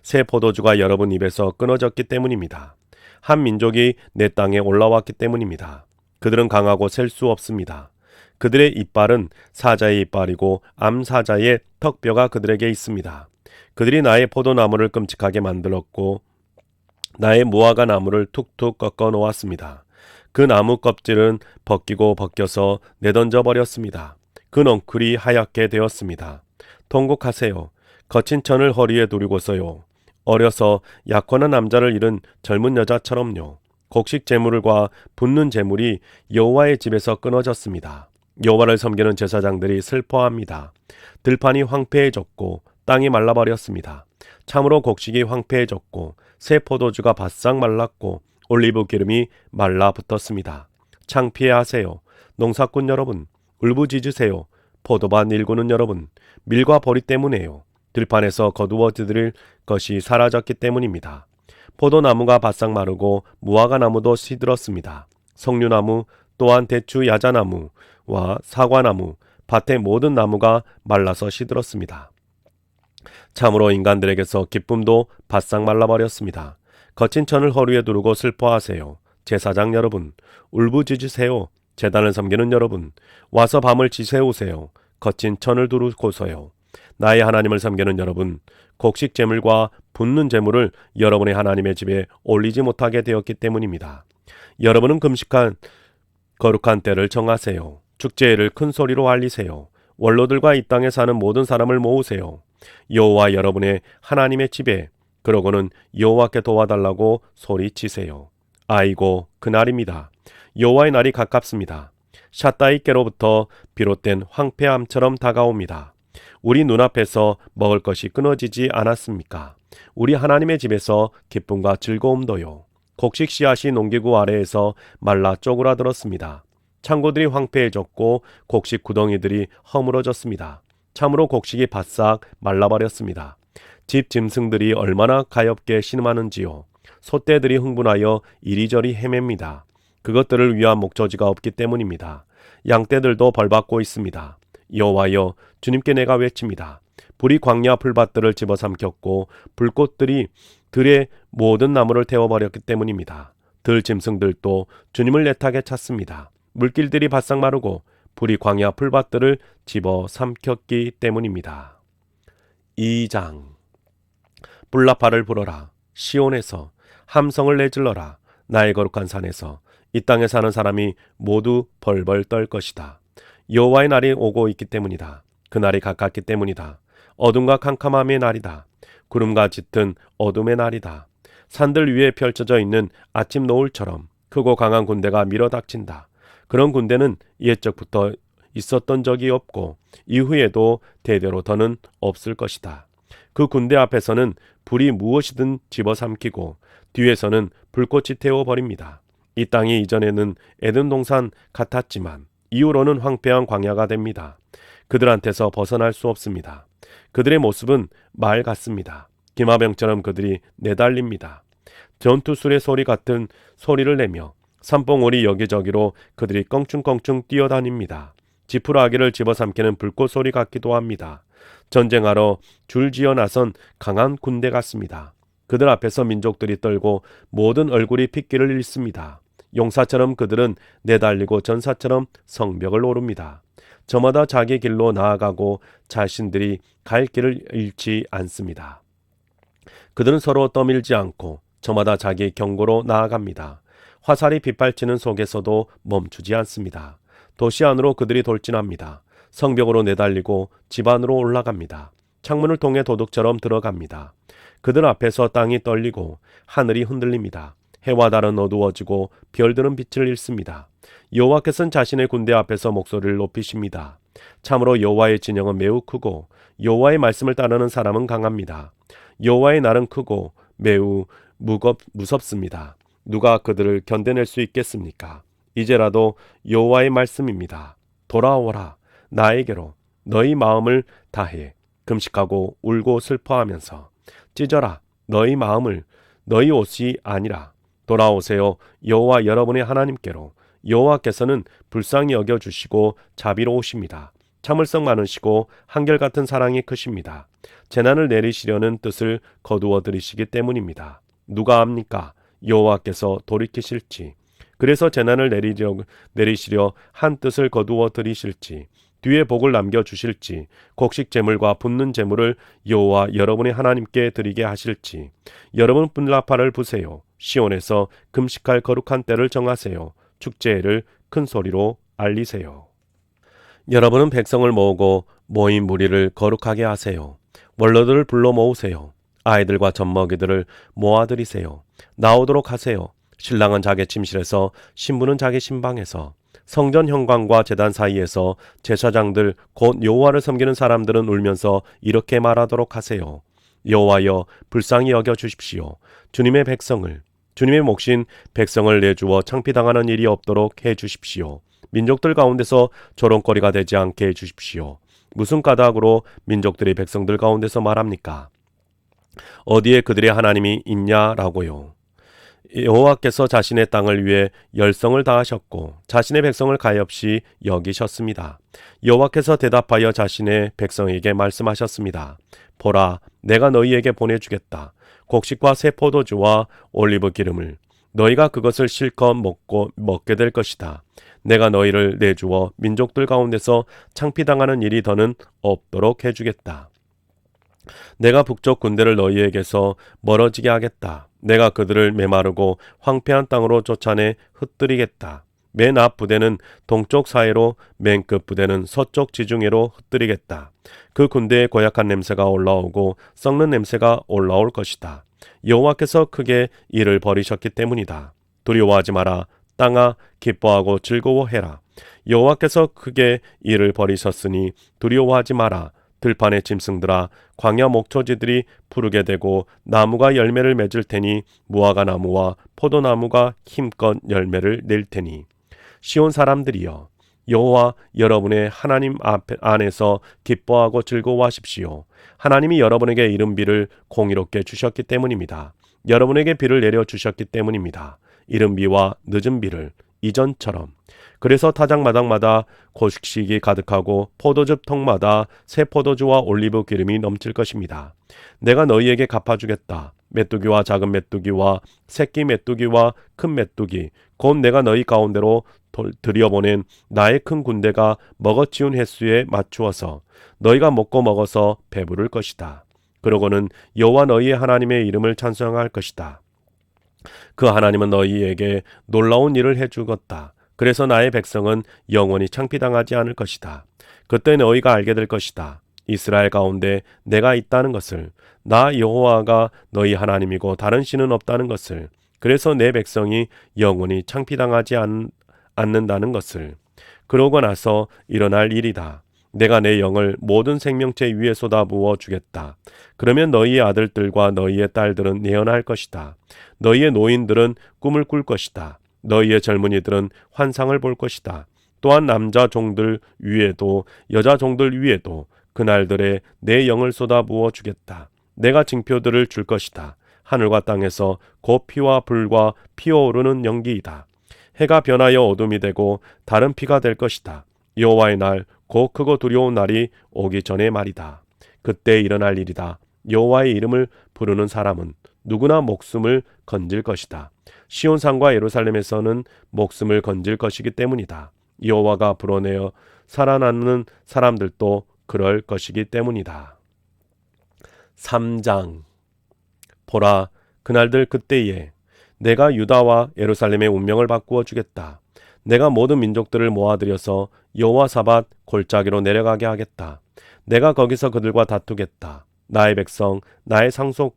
새 포도주가 여러분 입에서 끊어졌기 때문입니다. 한 민족이 내 땅에 올라왔기 때문입니다. 그들은 강하고 셀 수 없습니다. 그들의 이빨은 사자의 이빨이고 암사자의 턱뼈가 그들에게 있습니다. 그들이 나의 포도나무를 끔찍하게 만들었고 나의 무화과 나무를 툭툭 꺾어 놓았습니다. 그 나무 껍질은 벗기고 벗겨서 내던져 버렸습니다. 그 넝쿨이 하얗게 되었습니다. 통곡하세요. 거친 천을 허리에 두르고서요. 어려서 약혼한 남자를 잃은 젊은 여자처럼요. 곡식 제물과 붓는 제물이 여호와의 집에서 끊어졌습니다. 여호와를 섬기는 제사장들이 슬퍼합니다. 들판이 황폐해졌고 땅이 말라버렸습니다. 참으로 곡식이 황폐해졌고 새 포도주가 바싹 말랐고 올리브 기름이 말라붙었습니다. 창피해하세요. 농사꾼 여러분, 울부짖으세요. 포도밭 일구는 여러분, 밀과 보리 때문에요. 들판에서 거두어들일 것이 사라졌기 때문입니다. 포도나무가 바싹 마르고 무화과 나무도 시들었습니다. 석류나무 또한 대추 야자나무와 사과나무, 밭의 모든 나무가 말라서 시들었습니다. 참으로 인간들에게서 기쁨도 바싹 말라버렸습니다. 거친 천을 허리에 두르고 슬퍼하세요. 제사장 여러분, 울부짖으세요. 제단을 섬기는 여러분, 와서 밤을 지새우세요. 거친 천을 두르고서요. 나의 하나님을 섬기는 여러분, 곡식 제물과 붓는 제물을 여러분의 하나님의 집에 올리지 못하게 되었기 때문입니다. 여러분은 금식한 거룩한 때를 정하세요. 축제일을 큰 소리로 알리세요. 원로들과 이 땅에 사는 모든 사람을 모으세요. 여호와 여러분의 하나님의 집에, 그러고는 여호와께 도와달라고 소리치세요. 아이고, 그날입니다. 여호와의 날이 가깝습니다. 샷다이께로부터 비롯된 황폐함처럼 다가옵니다. 우리 눈앞에서 먹을 것이 끊어지지 않았습니까? 우리 하나님의 집에서 기쁨과 즐거움도요. 곡식 씨앗이 농기구 아래에서 말라 쪼그라들었습니다. 창고들이 황폐해졌고 곡식 구덩이들이 허물어졌습니다. 참으로 곡식이 바싹 말라버렸습니다. 집 짐승들이 얼마나 가엾게 신음하는지요. 소떼들이 흥분하여 이리저리 헤맵니다. 그것들을 위한 목젖이가 없기 때문입니다. 양떼들도 벌받고 있습니다. 여호와여, 주님께 내가 외칩니다. 불이 광야 풀밭들을 집어삼켰고 불꽃들이 들의 모든 나무를 태워버렸기 때문입니다. 들 짐승들도 주님을 애타게 찾습니다. 물길들이 바싹 마르고 불이 광야 풀밭들을 집어삼켰기 때문입니다. 2장. 불나팔을 불어라. 시온에서 함성을 내질러라. 나의 거룩한 산에서 이 땅에 사는 사람이 모두 벌벌 떨 것이다. 여호와의 날이 오고 있기 때문이다. 그 날이 가깝기 때문이다. 어둠과 캄캄함의 날이다. 구름과 짙은 어둠의 날이다. 산들 위에 펼쳐져 있는 아침 노을처럼 크고 강한 군대가 밀어닥친다. 그런 군대는 옛적부터 있었던 적이 없고 이후에도 대대로 더는 없을 것이다. 그 군대 앞에서는 불이 무엇이든 집어삼키고 뒤에서는 불꽃이 태워버립니다. 이 땅이 이전에는 에덴 동산 같았지만 이후로는 황폐한 광야가 됩니다. 그들한테서 벗어날 수 없습니다. 그들의 모습은 말 같습니다. 기마병처럼 그들이 내달립니다. 전투술의 소리 같은 소리를 내며 산봉우리 여기저기로 그들이 껑충껑충 뛰어다닙니다. 지푸라기를 집어삼키는 불꽃 소리 같기도 합니다. 전쟁하러 줄지어 나선 강한 군대 같습니다. 그들 앞에서 민족들이 떨고 모든 얼굴이 핏기를 잃습니다. 용사처럼 그들은 내달리고 전사처럼 성벽을 오릅니다. 저마다 자기 길로 나아가고 자신들이 갈 길을 잃지 않습니다. 그들은 서로 떠밀지 않고 저마다 자기 경고로 나아갑니다. 화살이 빗발치는 속에서도 멈추지 않습니다. 도시 안으로 그들이 돌진합니다. 성벽으로 내달리고 집 안으로 올라갑니다. 창문을 통해 도둑처럼 들어갑니다. 그들 앞에서 땅이 떨리고 하늘이 흔들립니다. 해와 달은 어두워지고 별들은 빛을 잃습니다. 여호와께서는 자신의 군대 앞에서 목소리를 높이십니다. 참으로 여호와의 진영은 매우 크고 여호와의 말씀을 따르는 사람은 강합니다. 여호와의 날은 크고 매우 무섭습니다. 누가 그들을 견뎌낼 수 있겠습니까? 이제라도 여호와의 말씀입니다. 돌아오라 나에게로 너희 마음을 다해 금식하고 울고 슬퍼하면서 찢어라 너희 마음을 너희 옷이 아니라 돌아오세요 여호와 여러분의 하나님께로. 여호와께서는 불쌍히 여겨주시고 자비로우십니다. 참을성 많으시고 한결같은 사랑이 크십니다. 재난을 내리시려는 뜻을 거두어 들이시기 때문입니다. 누가 압니까? 여호와께서 돌이키실지, 그래서 재난을 내리시려 한 뜻을 거두어 들이실지, 뒤에 복을 남겨주실지, 곡식 제물과 붓는 제물을 여호와 여러분의 하나님께 드리게 하실지. 여러분 분라파를 부세요. 시온에서 금식할 거룩한 때를 정하세요. 축제를 큰 소리로 알리세요. 여러분은 백성을 모으고 모인 무리를 거룩하게 하세요. 원로들을 불러 모으세요. 아이들과 젖먹이들을 모아들이세요. 나오도록 하세요. 신랑은 자기 침실에서 신부는 자기 신방에서. 성전 현관과 제단 사이에서 제사장들 곧 여호와를 섬기는 사람들은 울면서 이렇게 말하도록 하세요. 여호와여 불쌍히 여겨 주십시오. 주님의 백성을, 주님의 몫인 백성을 내주어 창피당하는 일이 없도록 해 주십시오. 민족들 가운데서 조롱거리가 되지 않게 해 주십시오. 무슨 까닭으로 민족들이 백성들 가운데서 말합니까? 어디에 그들의 하나님이 있냐라고요. 여호와께서 자신의 땅을 위해 열성을 다하셨고 자신의 백성을 가엾이 여기셨습니다. 여호와께서 대답하여 자신의 백성에게 말씀하셨습니다. 보라, 내가 너희에게 보내주겠다. 곡식과 새 포도주와 올리브 기름을. 너희가 그것을 실컷 먹게 될 것이다. 내가 너희를 내주어 민족들 가운데서 창피당하는 일이 더는 없도록 해주겠다. 내가 북쪽 군대를 너희에게서 멀어지게 하겠다. 내가 그들을 메마르고 황폐한 땅으로 쫓아내 흩뜨리겠다. 맨 앞 부대는 동쪽 사해로, 맨 끝 부대는 서쪽 지중해로 흩뜨리겠다. 그 군대의 고약한 냄새가 올라오고 썩는 냄새가 올라올 것이다. 여호와께서 크게 이를 벌이셨기 때문이다. 두려워하지 마라. 땅아 기뻐하고 즐거워해라. 여호와께서 크게 이를 벌이셨으니 두려워하지 마라. 들판의 짐승들아, 광야 목초지들이 푸르게 되고 나무가 열매를 맺을 테니 무화과 나무와 포도나무가 힘껏 열매를 낼 테니. 시온 사람들이여, 여호와 여러분의 하나님 안에서 기뻐하고 즐거워하십시오. 하나님이 여러분에게 이른 비를 공의롭게 주셨기 때문입니다. 여러분에게 비를 내려 주셨기 때문입니다. 이른 비와 늦은 비를 이전처럼. 그래서 타작마당마다 곡식이 가득하고 포도즙 통마다 새 포도주와 올리브 기름이 넘칠 것입니다. 내가 너희에게 갚아주겠다. 메뚜기와 작은 메뚜기와 새끼 메뚜기와 큰 메뚜기, 곧 내가 너희 가운데로 들여보낸 나의 큰 군대가 먹어치운 횟수에 맞추어서 너희가 먹고 먹어서 배부를 것이다. 그러고는 여호와 너희의 하나님의 이름을 찬송할 것이다. 그 하나님은 너희에게 놀라운 일을 해주겠다. 그래서 나의 백성은 영원히 창피당하지 않을 것이다. 그때 너희가 알게 될 것이다. 이스라엘 가운데 내가 있다는 것을, 나 여호와가 너희 하나님이고 다른 신은 없다는 것을, 그래서 내 백성이 영원히 창피당하지 않는다는 것을. 그러고 나서 일어날 일이다. 내가 내 영을 모든 생명체 위에 쏟아부어 주겠다. 그러면 너희의 아들들과 너희의 딸들은 예언할 것이다. 너희의 노인들은 꿈을 꿀 것이다. 너희의 젊은이들은 환상을 볼 것이다. 또한 남자 종들 위에도 여자 종들 위에도 그날들에 내 영을 쏟아부어 주겠다. 내가 징표들을 줄 것이다. 하늘과 땅에서 곧 피와 불과 피어오르는 연기이다. 해가 변하여 어둠이 되고 달은 피가 될 것이다. 여호와의 날 곧 크고 두려운 날이 오기 전에 말이다. 그때 일어날 일이다. 여호와의 이름을 부르는 사람은 누구나 목숨을 건질 것이다. 시온산과 예루살렘에서는 목숨을 건질 것이기 때문이다. 여호와가 불어내어 살아나는 사람들도 그럴 것이기 때문이다. 3장. 보라, 그날들 그때에 내가 유다와 예루살렘의 운명을 바꾸어 주겠다. 내가 모든 민족들을 모아들여서 여호와사밧 골짜기로 내려가게 하겠다. 내가 거기서 그들과 다투겠다. 나의 백성, 나의 상속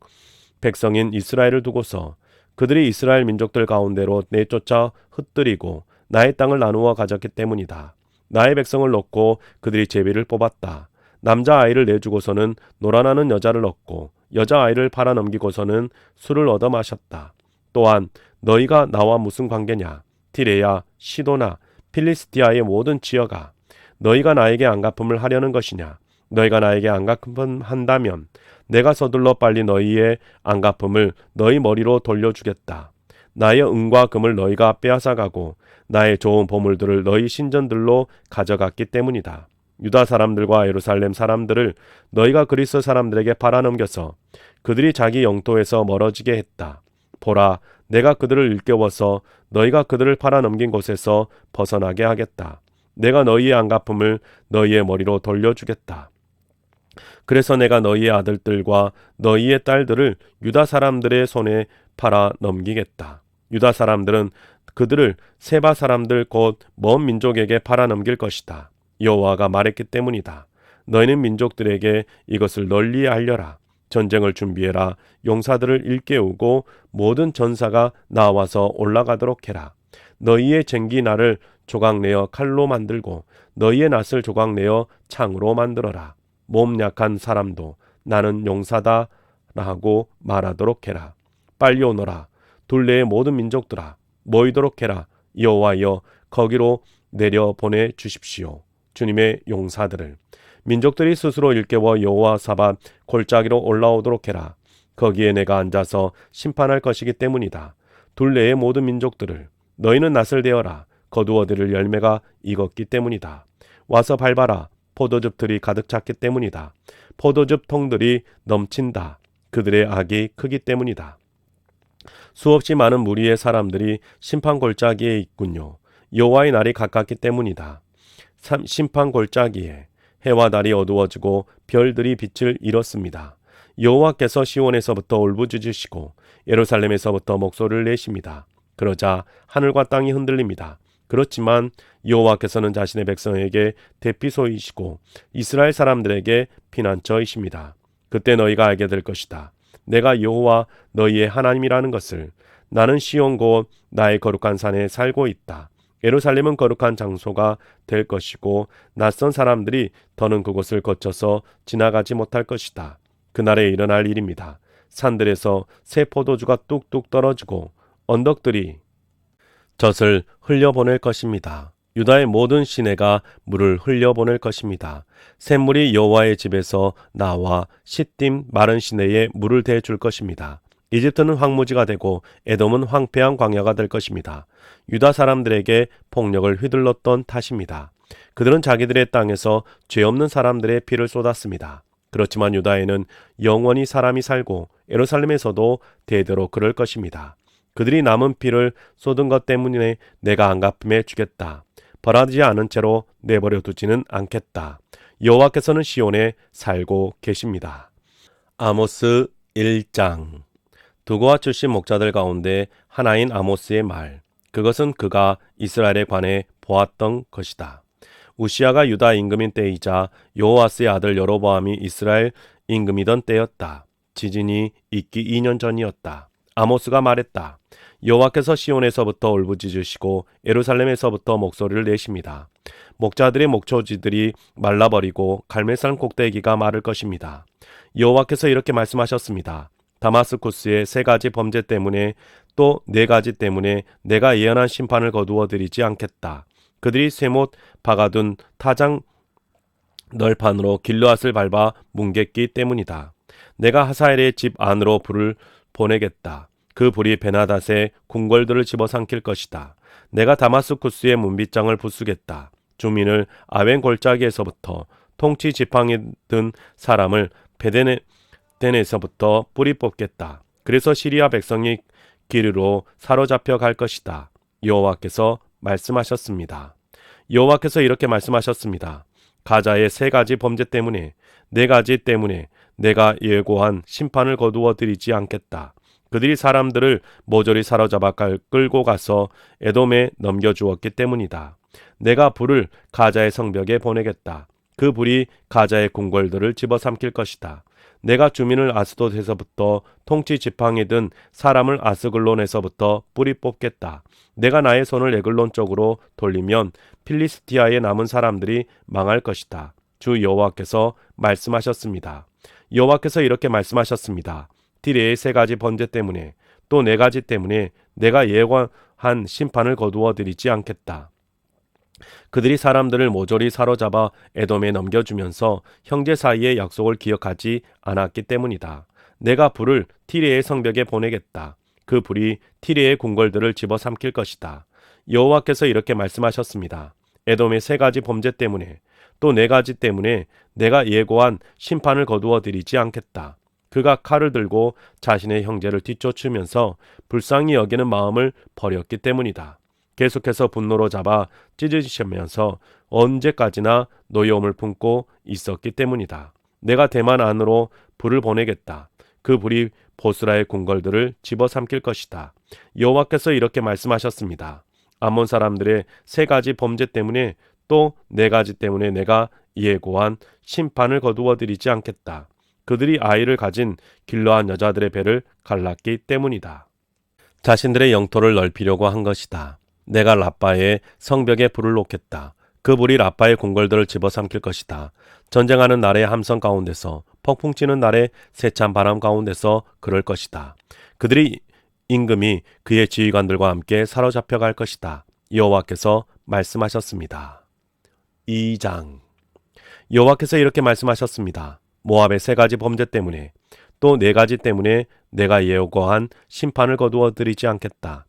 백성인 이스라엘을 두고서 그들이 이스라엘 민족들 가운데로 내쫓아 흩뜨리고 나의 땅을 나누어 가졌기 때문이다. 나의 백성을 놓고 그들이 제비를 뽑았다. 남자아이를 내주고서는 놀아나는 여자를 얻고 여자아이를 팔아넘기고서는 술을 얻어 마셨다. 또한 너희가 나와 무슨 관계냐? 티레야, 시도나, 필리스티아의 모든 지역아, 너희가 나에게 안갚음을 하려는 것이냐? 너희가 나에게 안갚음 한다면 내가 서둘러 빨리 너희의 안갚음을 너희 머리로 돌려주겠다. 나의 은과 금을 너희가 빼앗아가고 나의 좋은 보물들을 너희 신전들로 가져갔기 때문이다. 유다 사람들과 예루살렘 사람들을 너희가 그리스 사람들에게 팔아넘겨서 그들이 자기 영토에서 멀어지게 했다. 보라, 내가 그들을 일깨워서 너희가 그들을 팔아넘긴 곳에서 벗어나게 하겠다. 내가 너희의 안갚음을 너희의 머리로 돌려주겠다. 그래서 내가 너희의 아들들과 너희의 딸들을 유다 사람들의 손에 팔아 넘기겠다. 유다 사람들은 그들을 세바 사람들 곧 먼 민족에게 팔아 넘길 것이다. 여호와가 말했기 때문이다. 너희는 민족들에게 이것을 널리 알려라. 전쟁을 준비해라. 용사들을 일깨우고 모든 전사가 나와서 올라가도록 해라. 너희의 쟁기날을 조각내어 칼로 만들고 너희의 낫을 조각내어 창으로 만들어라. 몸 약한 사람도 나는 용사다 하고 말하도록 해라. 빨리 오너라. 둘레의 모든 민족들아 모이도록 해라. 여호와여 거기로 내려 보내 주십시오. 주님의 용사들을 민족들이 스스로 일깨워 여호와사밧 골짜기로 올라오도록 해라. 거기에 내가 앉아서 심판할 것이기 때문이다. 둘레의 모든 민족들을 너희는 낫을 대어라. 거두어들을 열매가 익었기 때문이다. 와서 밟아라. 포도즙 들이 가득 찼기 때문이다. 포도즙 통들이 넘친다. 그들의 악이 크기 때문이다. 수없이 많은 무리의 사람들이 심판 골짜기에 있군요. 여호와의 날이 가깝기 때문이다. 심판 골짜기에 해와 달이 어두워지고 별들이 빛을 잃었습니다. 여호와께서 시온에서부터 울부짖으시고 예루살렘에서부터 목소리를 내십니다. 그러자 하늘과 땅이 흔들립니다. 그렇지만 여호와께서는 자신의 백성에게 대피소이시고 이스라엘 사람들에게 피난처이십니다. 그때 너희가 알게 될 것이다. 내가 여호와 너희의 하나님이라는 것을. 나는 시온 곧 나의 거룩한 산에 살고 있다. 예루살렘은 거룩한 장소가 될 것이고 낯선 사람들이 더는 그곳을 거쳐서 지나가지 못할 것이다. 그날에 일어날 일입니다. 산들에서 새 포도주가 뚝뚝 떨어지고 언덕들이 젖을 흘려보낼 것입니다. 유다의 모든 시내가 물을 흘려보낼 것입니다. 샘물이 여호와의 집에서 나와 시딤 마른 시내에 물을 대줄 것입니다. 이집트는 황무지가 되고 에돔은 황폐한 광야가 될 것입니다. 유다 사람들에게 폭력을 휘둘렀던 탓입니다. 그들은 자기들의 땅에서 죄 없는 사람들의 피를 쏟았습니다. 그렇지만 유다에는 영원히 사람이 살고 예루살렘에서도 대대로 그럴 것입니다. 그들이 남은 피를 쏟은 것 때문에 내가 안갚음해 주겠다. 벌하지 않은 채로 내버려 두지는 않겠다. 여호와께서는 시온에 살고 계십니다. 아모스 1장. 두고와 출신 목자들 가운데 하나인 아모스의 말. 그것은 그가 이스라엘에 관해 보았던 것이다. 우시아가 유다 임금인 때이자 여호아스의 아들 여로보암이 이스라엘 임금이던 때였다. 지진이 있기 2년 전이었다. 아모스가 말했다. 여호와께서 시온에서부터 울부짖으시고 예루살렘에서부터 목소리를 내십니다. 목자들의 목초지들이 말라버리고 갈멜산 꼭대기가 마를 것입니다. 여호와께서 이렇게 말씀하셨습니다. 다마스쿠스의 3가지 범죄 때문에 또 4가지 때문에 내가 예언한 심판을 거두어 드리지 않겠다. 그들이 쇠못 박아둔 타작 널판으로 길르앗을 밟아 뭉갰기 때문이다. 내가 하사엘의 집 안으로 불을 보내겠다. 그 불이 베나닷의 궁궐들을 집어삼킬 것이다. 내가 다마스쿠스의 문빗장을 부수겠다. 주민을 아웬 골짜기에서부터 통치 지팡이 든 사람을 베데네에서부터 뿌리 뽑겠다. 그래서 시리아 백성이 길으로 사로잡혀 갈 것이다. 여호와께서 말씀하셨습니다. 여호와께서 이렇게 말씀하셨습니다. 가자의 세 가지 범죄 때문에, 네 가지 때문에 내가 예고한 심판을 거두어 드리지 않겠다. 그들이 사람들을 모조리 사로잡아 끌고 가서 에돔에 넘겨주었기 때문이다. 내가 불을 가자의 성벽에 보내겠다. 그 불이 가자의 궁궐들을 집어삼킬 것이다. 내가 주민을 아스돗에서부터 통치 지팡이 든 사람을 아스글론에서부터 뿌리 뽑겠다. 내가 나의 손을 에글론 쪽으로 돌리면 필리스티아에 남은 사람들이 망할 것이다. 주 여호와께서 말씀하셨습니다. 여호와께서 이렇게 말씀하셨습니다. 디레의 세 가지 번제 때문에 또 네 가지 때문에 내가 예고한 심판을 거두어 드리지 않겠다. 그들이 사람들을 모조리 사로잡아 에돔에 넘겨주면서 형제 사이의 약속을 기억하지 않았기 때문이다. 내가 불을 티레의 성벽에 보내겠다. 그 불이 티레의 궁궐들을 집어삼킬 것이다. 여호와께서 이렇게 말씀하셨습니다. 에돔의 세 가지 범죄 때문에 또 네 가지 때문에 내가 예고한 심판을 거두어 드리지 않겠다. 그가 칼을 들고 자신의 형제를 뒤쫓으면서 불쌍히 여기는 마음을 버렸기 때문이다. 계속해서 분노로 잡아 찢으시면서 언제까지나 노여움을 품고 있었기 때문이다. 내가 대만 안으로 불을 보내겠다. 그 불이 보스라의 궁궐들을 집어삼킬 것이다. 여호와께서 이렇게 말씀하셨습니다. 암몬 사람들의 세 가지 범죄 때문에 또 네 가지 때문에 내가 예고한 심판을 거두어 드리지 않겠다. 그들이 아이를 가진 길러한 여자들의 배를 갈랐기 때문이다. 자신들의 영토를 넓히려고 한 것이다. 내가 라빠의 성벽에 불을 놓겠다. 그 불이 라빠의 궁궐들을 집어삼킬 것이다. 전쟁하는 날의 함성 가운데서, 폭풍 치는 날의 세찬 바람 가운데서 그럴 것이다. 그들이 임금이 그의 지휘관들과 함께 사로잡혀 갈 것이다. 여호와께서 말씀하셨습니다. 2장. 여호와께서 이렇게 말씀하셨습니다. 모압의 세 가지 범죄 때문에 또 네 가지 때문에 내가 예고한 심판을 거두어 드리지 않겠다.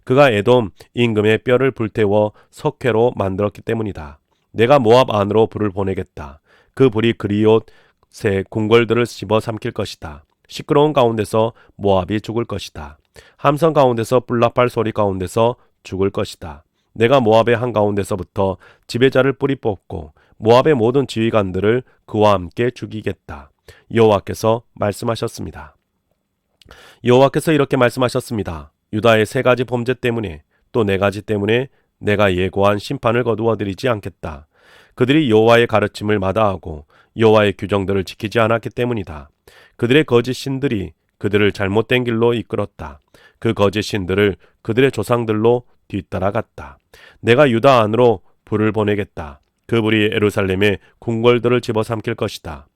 그가 에돔 임금의 뼈를 불태워 석회로 만들었기 때문이다. 내가 모압 안으로 불을 보내겠다. 그 불이 그리옷의 궁궐들을 집어삼킬 것이다. 시끄러운 가운데서 모압이 죽을 것이다. 함성 가운데서 뿔나팔 소리 가운데서 죽을 것이다. 내가 모압의 한가운데서부터 지배자를 뿌리 뽑고 모압의 모든 지휘관들을 그와 함께 죽이겠다. 여호와께서 말씀하셨습니다. 여호와께서 이렇게 말씀하셨습니다. 유다의 세 가지 범죄 때문에 또 네 가지 때문에 내가 예고한 심판을 거두어 드리지 않겠다. 그들이 여호와의 가르침을 마다하고 여호와의 규정들을 지키지 않았기 때문이다. 그들의 거짓 신들이 그들을 잘못된 길로 이끌었다. 그 거짓 신들을 그들의 조상들로 뒤따라갔다. 내가 유다 안으로 불을 보내겠다. 그 불이 예루살렘의 궁궐들을 집어삼킬 것이다.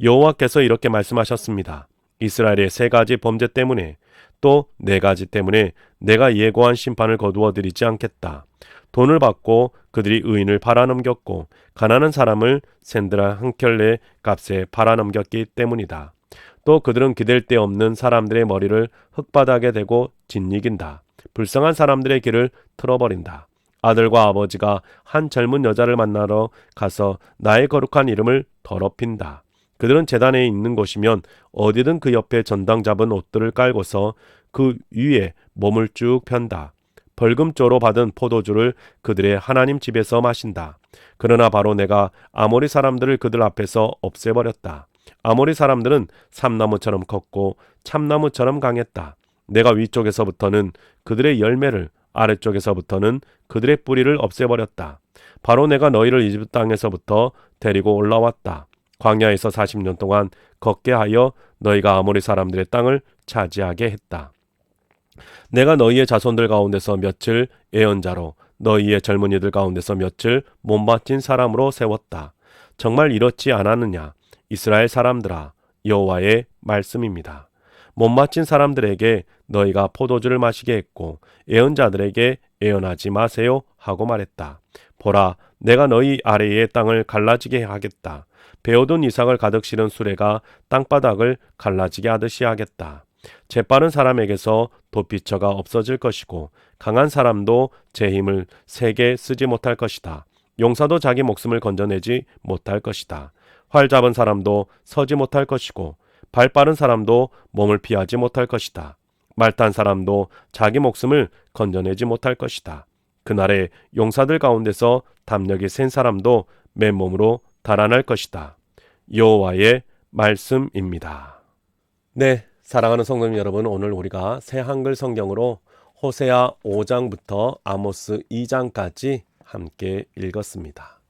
여호와께서 이렇게 말씀하셨습니다. 이스라엘의 세 가지 범죄 때문에 또 네 가지 때문에 내가 예고한 심판을 거두어 드리지 않겠다. 돈을 받고 그들이 의인을 팔아넘겼고 가난한 사람을 샌드라 한 켤레 값에 팔아넘겼기 때문이다. 또 그들은 기댈 데 없는 사람들의 머리를 흙바닥에 대고 짓이긴다. 불쌍한 사람들의 길을 틀어버린다. 아들과 아버지가 한 젊은 여자를 만나러 가서 나의 거룩한 이름을 더럽힌다. 그들은 제단에 있는 곳이면 어디든 그 옆에 전당 잡은 옷들을 깔고서 그 위에 몸을 쭉 편다. 벌금조로 받은 포도주를 그들의 하나님 집에서 마신다. 그러나 바로 내가 아모리 사람들을 그들 앞에서 없애버렸다. 아모리 사람들은 삼나무처럼 컸고 참나무처럼 강했다. 내가 위쪽에서부터는 그들의 열매를 아래쪽에서부터는 그들의 뿌리를 없애버렸다. 바로 내가 너희를 이집트 땅에서부터 데리고 올라왔다. 광야에서 40년 동안 걷게 하여 너희가 아모리 사람들의 땅을 차지하게 했다. 내가 너희의 자손들 가운데서 며칠 예언자로 너희의 젊은이들 가운데서 며칠 못마친 사람으로 세웠다. 정말 이렇지 않았느냐? 이스라엘 사람들아, 여호와의 말씀입니다. 못 마친 사람들에게 너희가 포도주를 마시게 했고 예언자들에게 예언하지 마세요 하고 말했다. 보라, 내가 너희 아래의 땅을 갈라지게 하겠다. 배어둔 이삭을 가득 실은 수레가 땅바닥을 갈라지게 하듯이 하겠다. 재빠른 사람에게서 도피처가 없어질 것이고 강한 사람도 제 힘을 세게 쓰지 못할 것이다. 용사도 자기 목숨을 건져내지 못할 것이다. 활 잡은 사람도 서지 못할 것이고 발 빠른 사람도 몸을 피하지 못할 것이다. 말 탄 사람도 자기 목숨을 건져내지 못할 것이다. 그날에 용사들 가운데서 담력이 센 사람도 맨몸으로 달아날 것이다. 여호와의 말씀입니다. 네, 사랑하는 성도님 여러분, 오늘 우리가 새 한글 성경으로 호세아 5장부터 아모스 2장까지 함께 읽었습니다.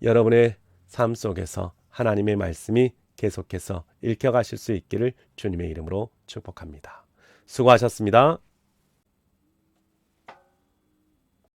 여러분의 삶 속에서 하나님의 말씀이 계속해서 읽혀가실 수 있기를 주님의 이름으로 축복합니다. 수고하셨습니다.